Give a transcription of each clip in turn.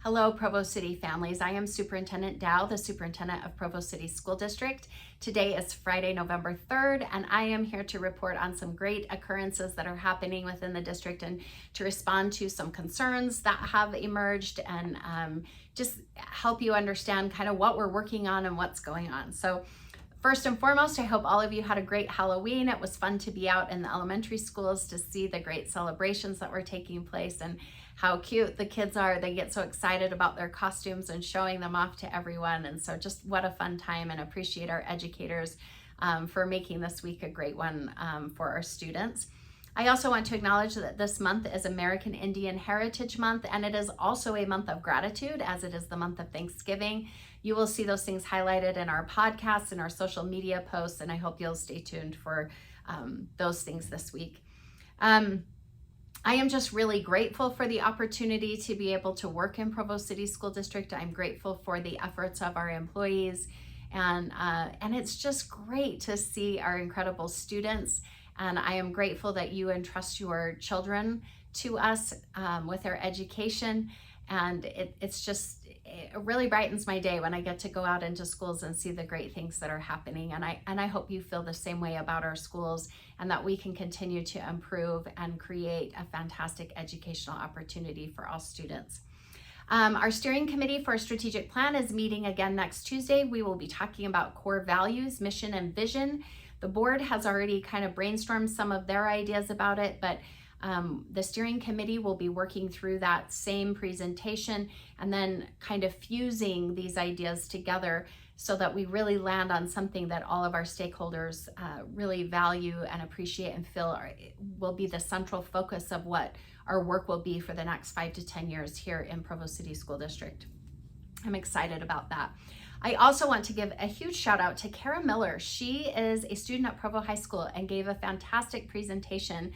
Hello, Provo City families. I am Superintendent Dow, the Superintendent of Provo City School District. Today is Friday, November 3rd, and I am here to report on some great occurrences that are happening within the district and to respond to some concerns that have emerged and just help you understand kind of what we're working on and what's going on. So first and foremost, I hope all of you had a great Halloween. It was fun to be out in the elementary schools to see the great celebrations that were taking place and how cute the kids are. They get so excited about their costumes and showing them off to everyone. And so just what a fun time, and appreciate our educators for making this week a great one for our students. I also want to acknowledge that this month is American Indian Heritage Month, and it is also a month of gratitude, as it is the month of Thanksgiving. You will see those things highlighted in our podcasts and our social media posts, and I hope you'll stay tuned for those things this week. I am just really grateful for the opportunity to be able to work in Provo City School District. I'm grateful for the efforts of our employees, and it's just great to see our incredible students. And I am grateful that you entrust your children to us with their education. And it really brightens my day when I get to go out into schools and see the great things that are happening. And I hope you feel the same way about our schools, and that we can continue to improve and create a fantastic educational opportunity for all students. Our steering committee for a strategic plan is meeting again next Tuesday. We will be talking about core values, mission, and vision. The board has already kind of brainstormed some of their ideas about it, but the steering committee will be working through that same presentation and then kind of fusing these ideas together so that we really land on something that all of our stakeholders really value and appreciate and feel will be the central focus of what our work will be for the next 5 to 10 years here in Provo City School District. I'm excited about that. I also want to give a huge shout out to Kara Miller. She is a student at Provo High School and gave a fantastic presentation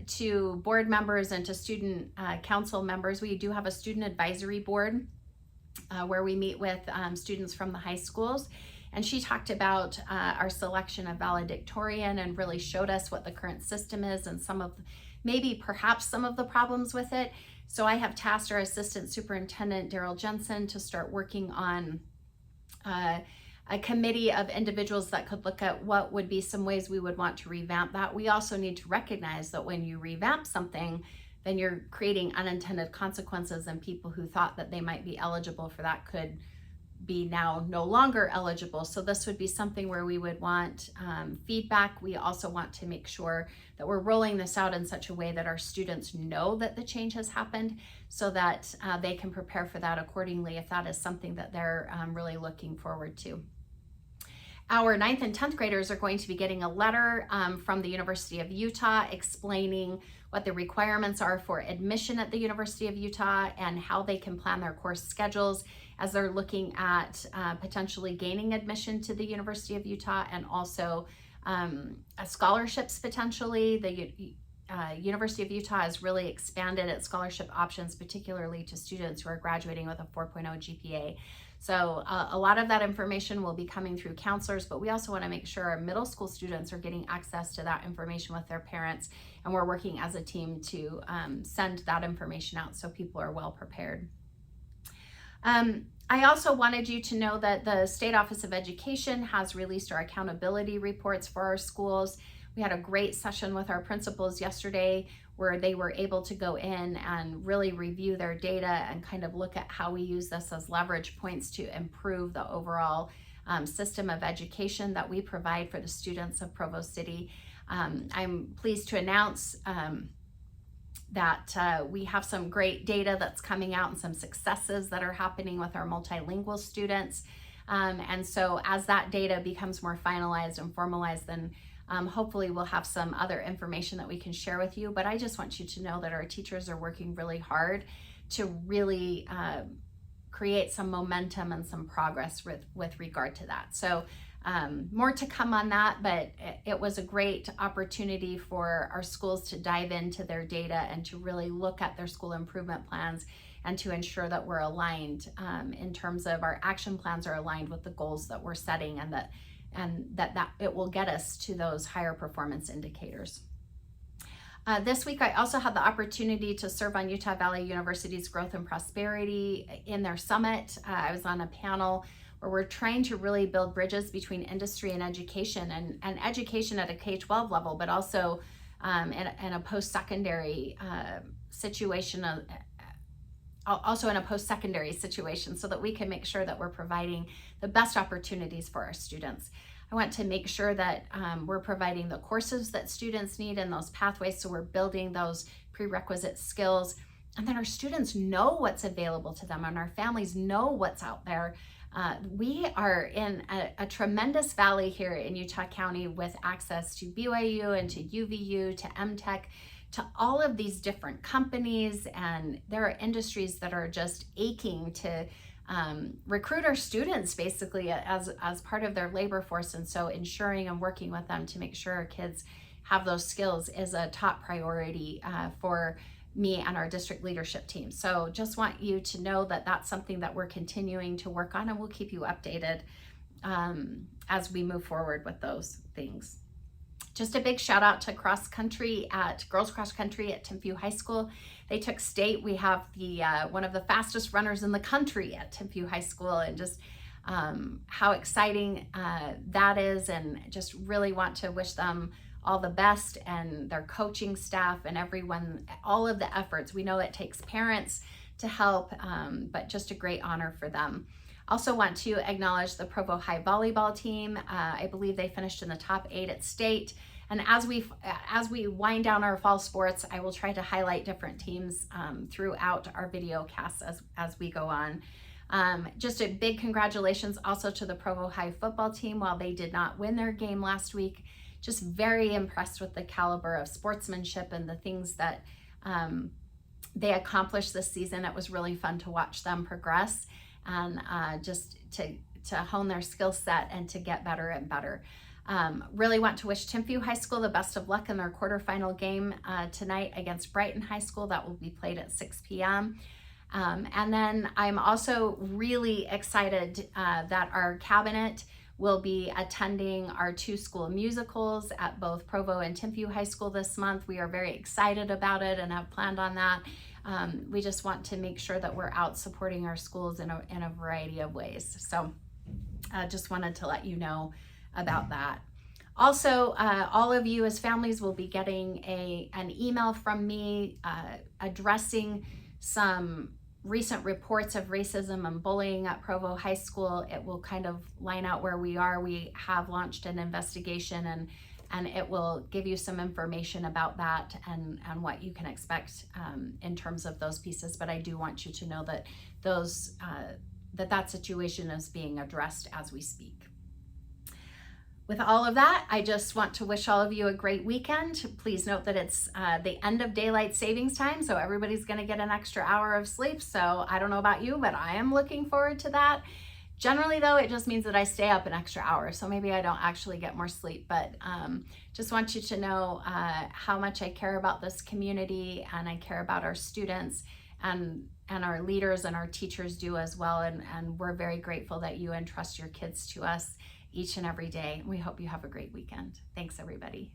to board members and to student council members. We do have a student advisory board where we meet with students from the high schools. And she talked about our selection of valedictorian and really showed us what the current system is and perhaps some of the problems with it. So I have tasked our Assistant Superintendent, Daryl Jensen, to start working on a committee of individuals that could look at what would be some ways we would want to revamp that. We also need to recognize that when you revamp something, then you're creating unintended consequences, and people who thought that they might be eligible for that could be now no longer eligible. So this would be something where we would want feedback. We also want to make sure that we're rolling this out in such a way that our students know that the change has happened, so that they can prepare for that accordingly if that is something that they're really looking forward to. Our 9th and 10th graders are going to be getting a letter from the University of Utah explaining what the requirements are for admission at the University of Utah and how they can plan their course schedules as they're looking at potentially gaining admission to the University of Utah, and also scholarships potentially. The University of Utah has really expanded its scholarship options, particularly to students who are graduating with a 4.0 GPA. So a lot of that information will be coming through counselors, but we also want to make sure our middle school students are getting access to that information with their parents, and we're working as a team to send that information out so people are well prepared. I also wanted you to know that the State Office of Education has released our accountability reports for our schools. We had a great session with our principals yesterday where they were able to go in and really review their data and kind of look at how we use this as leverage points to improve the overall system of education that we provide for the students of Provo City. I'm pleased to announce that we have some great data that's coming out and some successes that are happening with our multilingual students. And so as that data becomes more finalized and formalized, then hopefully we'll have some other information that we can share with you. But I just want you to know that our teachers are working really hard to really create some momentum and some progress with regard to that. So more to come on that, but it was a great opportunity for our schools to dive into their data and to really look at their school improvement plans and to ensure that we're aligned in terms of our action plans are aligned with the goals that we're setting, and that it will get us to those higher performance indicators. This week, I also had the opportunity to serve on Utah Valley University's Growth and Prosperity in their summit. I was on a panel where we're trying to really build bridges between industry and education, and education at a K-12 level, but also in a post-secondary situation, also in a post-secondary situation, so that we can make sure that we're providing the best opportunities for our students. I want to make sure that we're providing the courses that students need and those pathways, so we're building those prerequisite skills, and then our students know what's available to them and our families know what's out there. We are in a tremendous valley here in Utah County with access to BYU and to UVU, to MTech, to all of these different companies, and there are industries that are just aching to recruit our students basically as part of their labor force. And so ensuring and working with them to make sure our kids have those skills is a top priority for me and our district leadership team. So just want you to know that that's something that we're continuing to work on, and we'll keep you updated as we move forward with those things. Just a big shout out to girls cross country at Timpview High School. They took state. We have the one of the fastest runners in the country at Timpview High School, and just how exciting that is, and just really want to wish them all the best, and their coaching staff and everyone, all of the efforts. We know it takes parents to help, but just a great honor for them. Also want to acknowledge the Provo High volleyball team. I believe they finished in the top 8 at state. And as we wind down our fall sports, I will try to highlight different teams throughout our video casts as we go on. Just a big congratulations also to the Provo High football team. While they did not win their game last week, just very impressed with the caliber of sportsmanship and the things that they accomplished this season. It was really fun to watch them progress, and just to hone their skill set and to get better and better. Really want to wish Timpview High School the best of luck in their quarterfinal game tonight against Brighton High School. That will be played at 6 p.m. And then I'm also really excited that our cabinet will be attending our 2 school musicals at both Provo and Timpview High School this month. We are very excited about it and have planned on that. We just want to make sure that we're out supporting our schools in a variety of ways. So just wanted to let you know about that. Also, all of you as families will be getting an email from me addressing some recent reports of racism and bullying at Provo High School. It will kind of line out where we are. We have launched an investigation, and it will give you some information about that and what you can expect in terms of those pieces. But I do want you to know that that situation is being addressed as we speak. With all of that, I just want to wish all of you a great weekend. Please note that it's the end of daylight savings time, so everybody's going to get an extra hour of sleep. So I don't know about you, but I am looking forward to that. Generally, though, it just means that I stay up an extra hour, so maybe I don't actually get more sleep. But just want you to know how much I care about this community, and I care about our students, and our leaders and our teachers do as well. And we're very grateful that you entrust your kids to us each and every day. We hope you have a great weekend. Thanks, everybody.